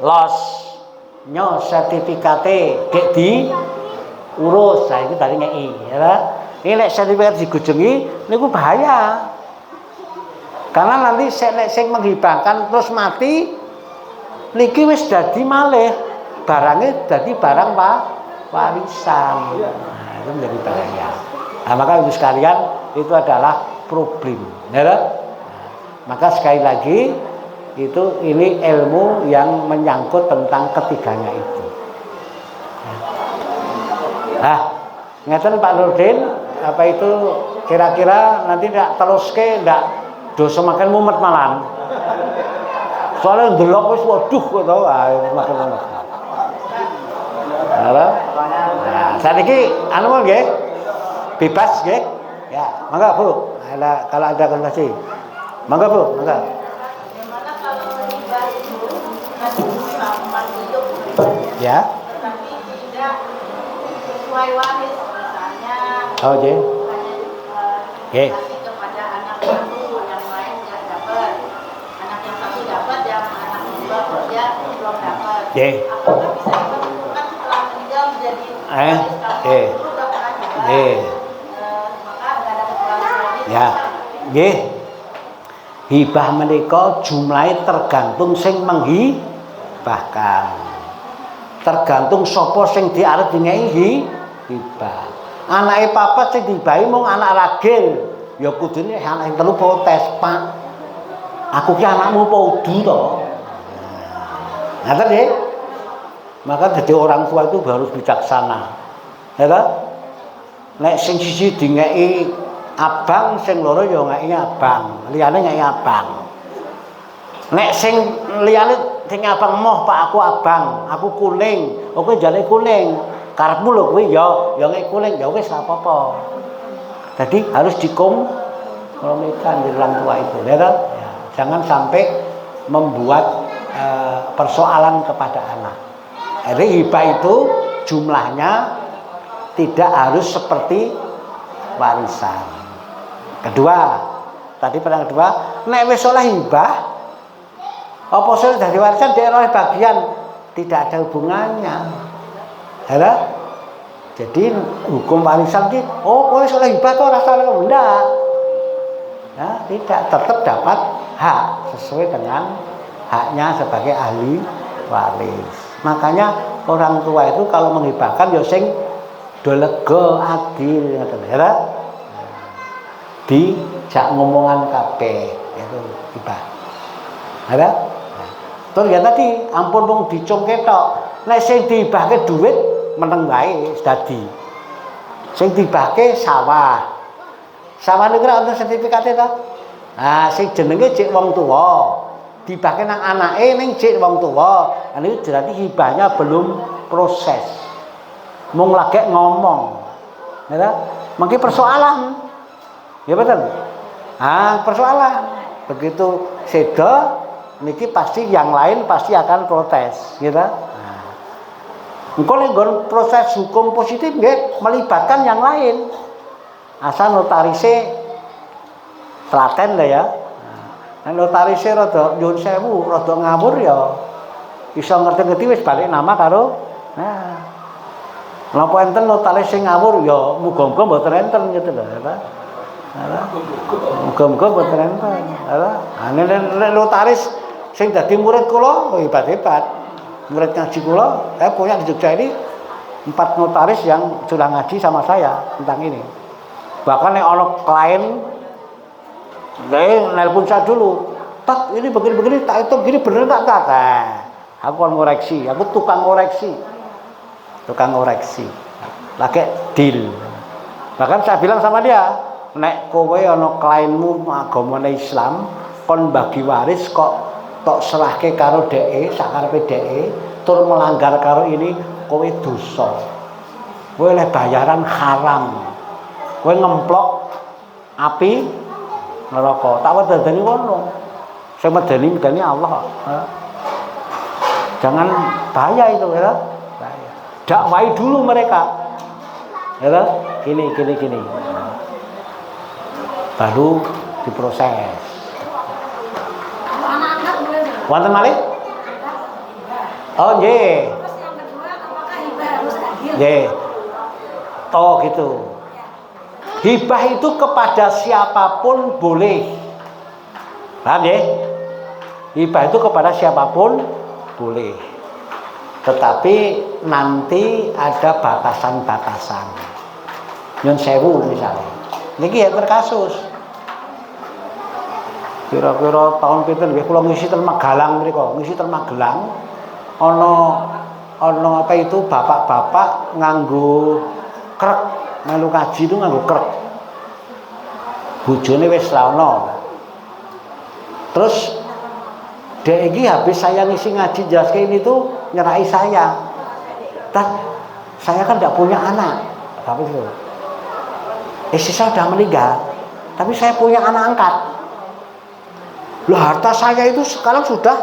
los nyo sertifikate gek di urus. Nah itu dari ngeki, ya. Ini nek sertifikat digujengi niku bahaya. Karena nanti nek sing menghibahkan terus mati niki wis dadi malih barangnya dadi barang warisan. Nah, itu menjadi bahaya. Nah, maka ibu sekalian itu adalah problem, ya. Nah, maka sekali lagi itu ini ilmu yang menyangkut tentang ketiganya itu. Nah, ngeten Pak Nurdin, apa itu kira-kira nanti ndak teruske ndak dosa makan mumet malan. Soalnya ndelok wis waduh kok tau makan mumet. Halo. Nah, saniki anu nggih. Bebas nggih. Ya, mangga Bu. Kalau ada konsultasi. Mangga Bu, mangga. Bagaimana kalau hibah itu nanti sama hidup Ya. tapi tidak sesuai waris misalnya. Oh, nggih. Nggih. Kasih kepada anak satu yang lain tidak dapat. Anak yang satu dapat, yang anak kedua kerja belum dapat. Nggih. Apakah bisa ditentukan setelah meninggal menjadi waris kalau dulu udah pernah juga? Maka nggak ada waris lagi. Ya. Nggih. Hibah menika jumlahe tergantung sing menghibahkan. Tergantung sapa sing diarep dingehi hibah. Anake papat sing dibahi mung anak ragil, ya kudune anak yang telu protes, Pak. Aku ki anakmu apa udu to? Ngaten nggih. Maka jadi orang tua itu harus bijaksana. Ya kan? Nek sing siji dingeki abang, sing loro ya ngeki abang, liyane ngeki abang. Nek sing liyane sing abang moh Pak aku abang, aku kuning, kowe jane kuning. Karepmu lho kuwi ya ngeki kuning, ya wis ora apa-apa. Jadi harus dikompromikan di orang tua itu, ya kan? Ya, jangan sampai membuat persoalan kepada anak. Jadi hibah itu jumlahnya tidak harus seperti warisan. Kedua, tadi pertanyaan kedua, nek wis oleh hibah, apa sing dadi warisan dhek oleh bagian, tidak ada hubungannya. Ya. Jadi hukum warisan ki, oh wis oleh hibah to rasane ndak. Ya, tidak, tetap dapat hak sesuai dengan haknya sebagai ahli waris. Makanya orang tua itu kalau menghibahkan ya sing do lega adil ngoten ya. Dijak ngomongan kabeh ya. itu hibah. Ada? Terus ya tadi ampun wong dicung ketok. Nek sing dihibahke dhuwit meneng wae dadi. Sing dihibahke sawah. Sawah niku ora ana sertifikate to. Nah, sing jenenge cek wong tuwa. Dihibahke nang anake ning cek wong tuwa. Nah niku berarti hibahnya belum proses. Mung lagi ngomong. Ya, mungkin persoalan. Ya betul. Ah, persoalan. Begitu seda niki pasti yang lain pasti akan protes, gitu. Nah. Engko nek proses hukum positif nggih melibatkan yang lain. Asal notarise telaten lah ya. Nah, notarise rada nyuwun sewu, rada ngawur ya. Iso ngerti-ngerti wis balik nama karo. Nah. Napa enten notaris sing ngawur ya muga-muga mboten enten gitu lho, ya. Muga-muga mboten enten. Nek notaris sing dadi murid kula hebat-hebat. Murid ngaji kula, saya punya di Jogja ini 4 notaris yang sudah ngaji sama saya tentang ini. Bahkan nek ana klien nelpon saya dulu, "Tak, ini begini-begini, tak itu begini bener tak?" Aku kan ngoreksi, aku tukang ngoreksi. Lagi deal. Bahkan saya bilang sama dia, nek kowe ana klienmu agamane Islam, kon bagi waris kok tok serahke karo dheke, sakarepe dheke, tur melanggar karo ini, kowe dosa. Kowe oleh bayaran haram. Kowe ngemplok api neraka. Tak wedani ngono. Sing medeni Allah. Jangan bahaya itu ya. Dakwai dulu mereka, ya, gini. Baru diproses. Wonten malih? Oh, nggih. Terus yang kedua, apakah hibah harus adil? Nggih. Oh, gitu. Hibah itu kepada siapapun boleh. Paham nggih? Hibah itu kepada siapapun boleh. Tetapi nanti ada batasan-batasan. Nyun sewu misalnya. Niki ya terkasus. Kira-kira tahun pinten nggih kula ngisi ten Magelang mriku, ngisi ten Magelang. Ana apa itu bapak-bapak nganggo krek, melu kaji itu nganggo krek. Bojone wis ra ono. Terus dek iki habis saya ngisi ngaji jelaskan ini tuh nyerai saya. Saya kan tidak punya anak. Tapi itu. Istri saya sudah meninggal. Tapi saya punya anak angkat. Loh, harta saya itu sekarang sudah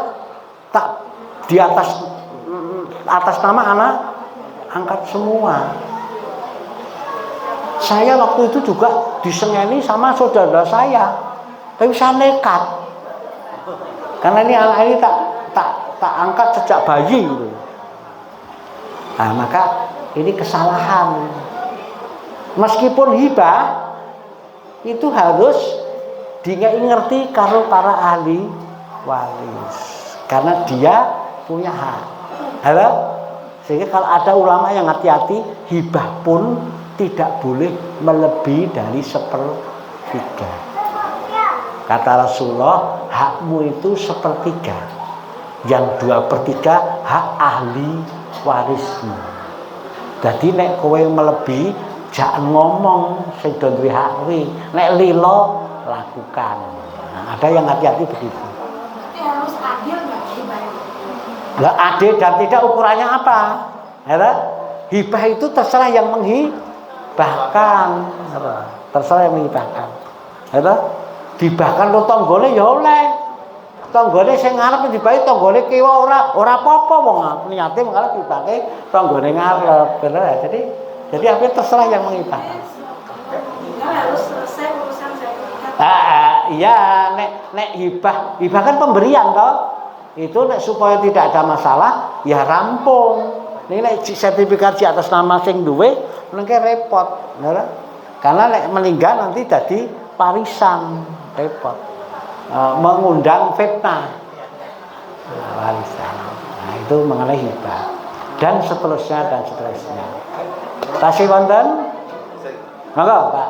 tak di atas nama anak angkat semua. Saya waktu itu juga disengeni sama saudara saya. Tapi saya nekat. Karena ini anak ini tak angkat sejak bayi gitu. Nah, maka ini kesalahan. Meskipun hibah itu harus ngerti karo para ahli waris. Karena dia punya hak. Halo? Sehingga kalau ada ulama yang hati-hati, hibah pun tidak boleh melebihi dari 1/3. Kata Rasulullah, hakmu itu 1/3, yang 2/3 hak ahli warismu. Jadi nek kowe melebihi, jangan ngomong sing do duwe hak kuwi. Nek lilo lakukan. Nah, ada yang hati-hati begitu. Tapi harus adil nggak hibah? Lah adil dan tidak ukurannya apa? Ya, hibah itu terserah yang menghibahkan. Terserah yang menghibahkan. Ya, dibahkan lo tonggone ya oleh. Tonggone sing ngarep dibahi tonggone kiwa ora apa-apa wong niate mengarep dibahke tonggone ngarep. Bener ya. Jadi apa terserah yang menghibahkan. Tinggal harus selesai urusan sertifikat. Iya, nek hibah kan pemberian toh. Itu nek supaya tidak ada masalah ya rampung. Nek sertifikat di atas nama sing duwe nengke repot, bener? Karena nek meninggal nanti jadi warisan. Repot, mengundang fitnah, warisan. Nah, itu mengenai hibah dan seterusnya. Tasih wonten? Monggo, Pak.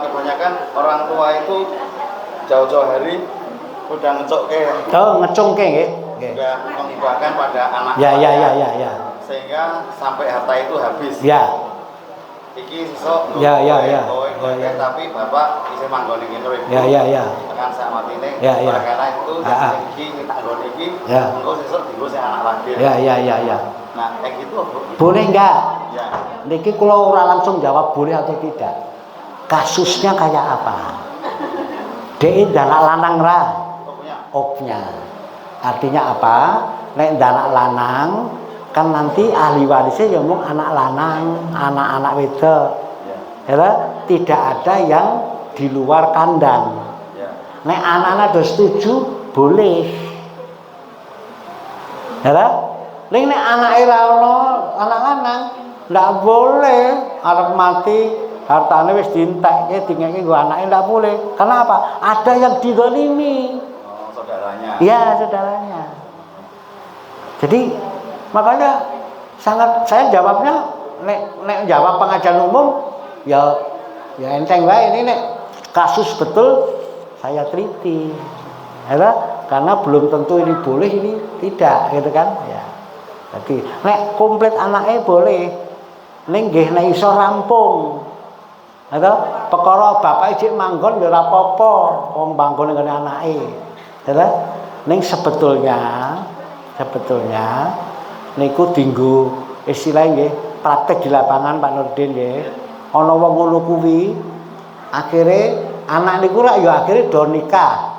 Kebanyakan orang tua itu jauh-jauh hari udah ngecokke. Oh, ngecungke nggih. Nggih. Sudah menghibahkan pada anak. Ya. Sehingga sampai harta itu habis. Ya. Iki sesuk Ya. tapi bapak isih manggon iki lho ibu. Ya. Tekan sak matine. Ya. Karena itu iki tak nggon iki. Ya. Engko sesuk dienggo sing anak lagi. Ya. Nah, kayak gitu Bu. Boleh enggak? Ya. Niki kula ora langsung jawab boleh atau tidak. Kasusnya kayak apa? Dek danak lanang ra. Opnya. Artinya apa? Nek danak lanang kan nanti ahli warisnya ya mung anak lanang, anak-anak wedok. Ya. Tidak ada yang di luar kandang. Ya. Nek anak-anak do setuju boleh. Ya. Ning nek anake ra ono, anak lanang ndak boleh arep mati hartane wis dientekke dingeke nggo anake ndak boleh. Kenapa? Ada yang dizalimi. Oh, saudaranya. Iya, saudaranya. Jadi makanya saya jawabnya nek jawab pengajian umum ya enteng wae ini nek kasus betul saya teliti. Ya, karena belum tentu ini boleh ini tidak gitu kan ya. Jadi nek komplit anaknya boleh. Ning nggih nek iso rampung. Atau perkara bapak ijik manggon ya ora apa-apa, wong manggon ngene anake. Ya. Ning sebetulnya niku dinggo istilah nggih praktek di lapangan Pak Nurdin nggih. Ana wong ngono kuwi akhire anak niku rak ya akhire do nikah.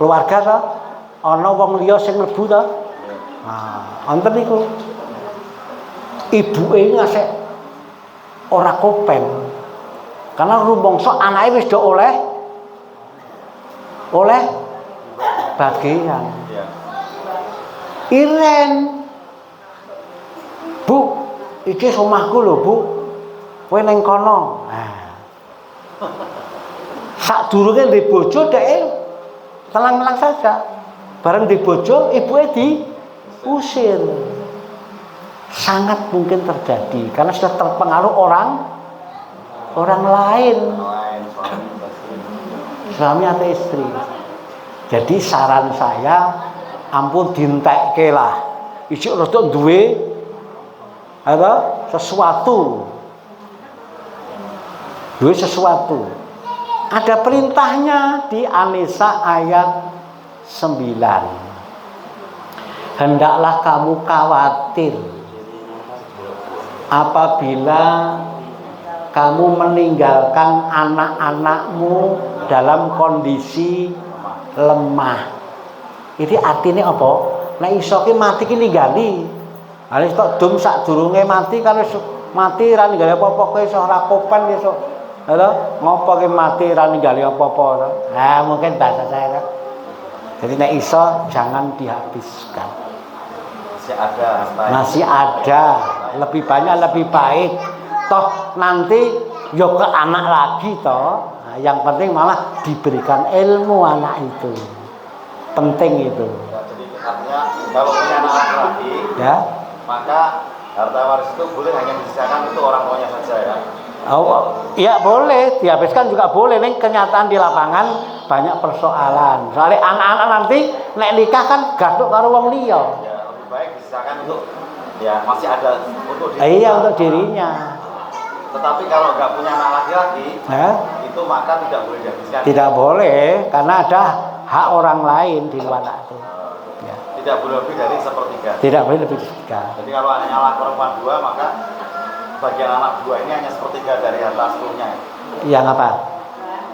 Keluarga to ana wong liya sing mlebu to. Nah, wonten niku. Ibuke ngasih ora kopen. Karena rumangsa anake wis do oleh bagian. Iren. Bu, iki omahku lho, Bu. Kowe ning kono. Nah. Sadurunge ndek bojo dheke telang-telang saja. Bareng di bojo ibuke diusir. Sangat mungkin terjadi karena sudah terpengaruh orang lain. Suami atau istri. Jadi saran saya ampun dintekke lah. Ijik rada duwe sesuatu. Ada perintahnya di An-Nisa ayat 9. Hendaklah kamu khawatir apabila kamu meninggalkan anak-anakmu dalam kondisi lemah. Ini artinya apa? Nek iso ki mati ki ninggali. Halis tok dum sadurunge mati kan wis mati ra ninggali apa-apa kowe iso ora kopen iso. Halo, ngopo ki mati ra ninggali apa-apa to? Nah, mungkin bahasa saya kan. Jadi nek iso jangan dihabiskan. Masih ada, lebih banyak lebih baik. Toh nanti yo ke anak lagi toh. Nah, yang penting malah diberikan ilmu anak itu. Penting itu. Ya, jadi artinya kalau punya anak laki-laki, ya, maka harta waris itu boleh hanya disisakan untuk orang tuanya saja ya. Oh, iya boleh, dihabiskan juga boleh. Nih kenyataan di lapangan banyak persoalan. Soalnya anak-anak nanti nek nikah kan gaduk karo wong liya. Ya, lebih baik disisakan untuk ya masih ada untuk dirinya. Iya, untuk dirinya. Tetapi kalau nggak punya anak laki-laki, itu maka tidak boleh dihabiskan. Tidak boleh, karena ada hak orang lain di luar itu. Ya. Tidak boleh lebih dari sepertiga. Tidak boleh lebih dari sepertiga. Jadi kalau anaknya anak perempuan 2, maka bagian anak 2 ini hanya sepertiga dari harta seluruhnya. Yang apa?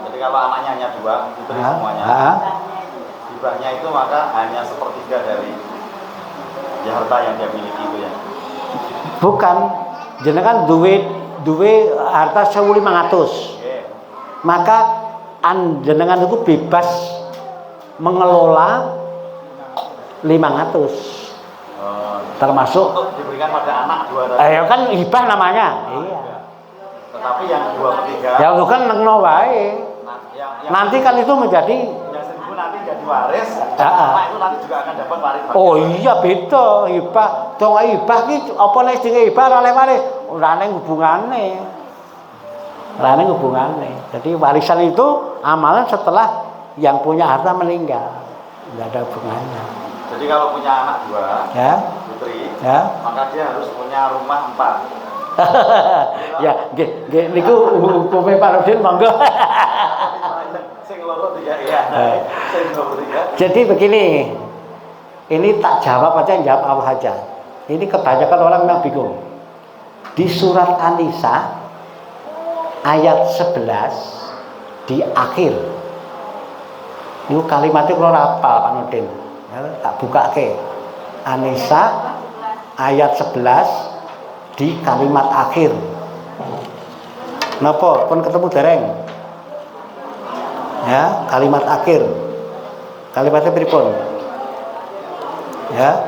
Jadi kalau anaknya hanya 2, diberi semuanya. Hibahnya itu maka hanya sepertiga dari ya, harta yang dia miliki itu ya. Bukan, jenengan duwe harta 1.500. Maka jenengan itu bebas mengelola 500. Termasuk untuk diberikan pada anak 2 tadi. Ya kan hibah namanya. Iya. Tetapi yang 2/3 ya itu kan nengno wae. Nanti kan itu menjadi yang 1.000 nanti jadi waris. Anak itu nanti juga akan dapat waris. Oh iya beda hibah. Dong hibah ki apa nek jenenge hibah ora oleh waris. Ora ning hubungane. Jadi warisan itu amalan setelah yang punya harta meninggal, nggak ada hubungannya. Jadi kalau punya anak 2, Ya, putri, ya. maka dia harus punya rumah 4. Ya, niku hukume Pak Nurdin monggo. Sing loro 3 ya. Sing loro 3. Jadi begini, ini tak jawab aja, jawab Allah aja. Ini kebanyakan orang yang bingung. Di surat An-Nisa ayat 11 di akhir. Itu kalimatnya kalau rapal Pak Nurdin. Ya, tak buka ke. An-Nisa ayat 11 di kalimat akhir. Napa pun ketemu dereng? Ya, kalimat akhir. Kalimatnya pripun? Ya,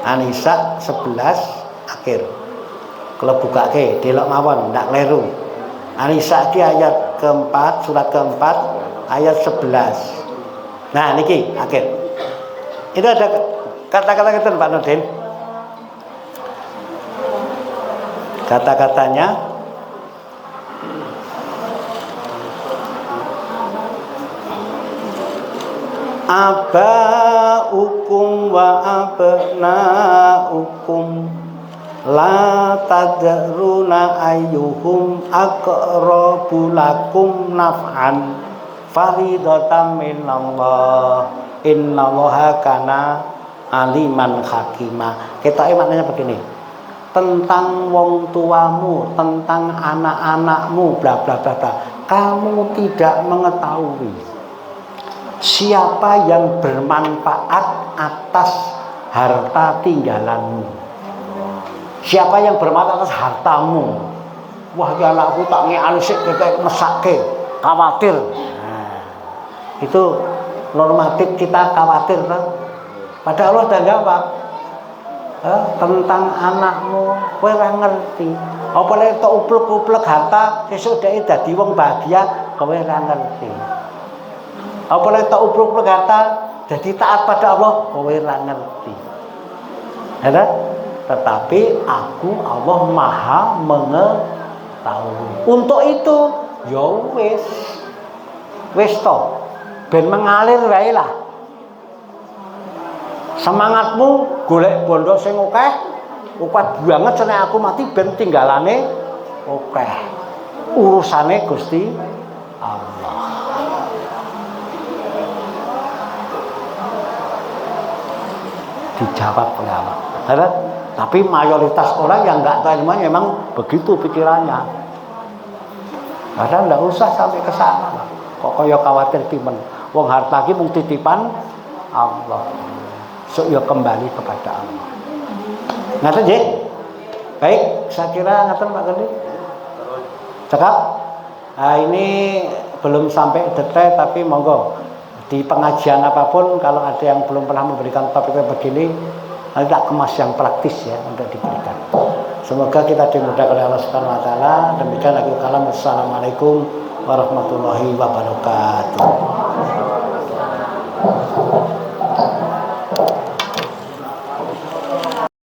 An-Nisa 11 akhir. Kalau buka ke, delok mawon, ndak kleru. An-Nisa di ayat keempat, surat keempat, ayat 11. Nah, niki akhir. Itu ada kata-kata gitu Pak Nurdin. Kata-katanya abaukum wa abnaukum la tadruna ayyuhum aqrabu lakum naf'an faridatan minallah innallaha kana aliman hakima. Kita maknanya begini, tentang wong tuamu, tentang anak-anakmu, bla bla bla bla. Kamu tidak mengetahui siapa yang bermanfaat atas harta tinggalanmu. Siapa yang bermanfaat atas hartamu? Wah, ya anakku tak ngeani sik kayak mesake, khawatir. Nah, itu normatif kita khawatir kan? Padahal Allah sudah jawab. Tentang anakmu kowe ora ngerti. Apa lek tok uplek-uplek harta sesuk dhek dadi wong bahagia, kowe ora ngerti. Apa lek tok uplek-uplek harta jadi taat pada Allah, kowe ora ngerti. Ada? Tetapi aku Allah Maha mengetahui. Untuk itu, ya wis to. Ben mengalir wae lah. Semangatmu golek bondo sing akeh, kuat banget seneng aku mati ben tinggalane akeh. Urusane Gusti Allah. Dijawab pengawal. Tapi mayoritas orang yang enggak tahu ilmunya memang begitu pikirannya. Padahal enggak usah sampai ke sana. Kok kaya khawatir timen. Wong harta iki mung titipan Allah. So ya kembali kepada Allah. Ngaten nggih? Baik, saya kira ngaten Pak Gandhi. Cakap. Nah, ini belum sampai detail tapi monggo di pengajian apapun kalau ada yang belum pernah memberikan topiknya begini, nanti tak kemas yang praktis ya untuk diberikan. Semoga kita dimudahkan oleh Allah Subhanahu wa taala. Demikian aku kalam. Wassalamualaikum warahmatullahi wabarakatuh.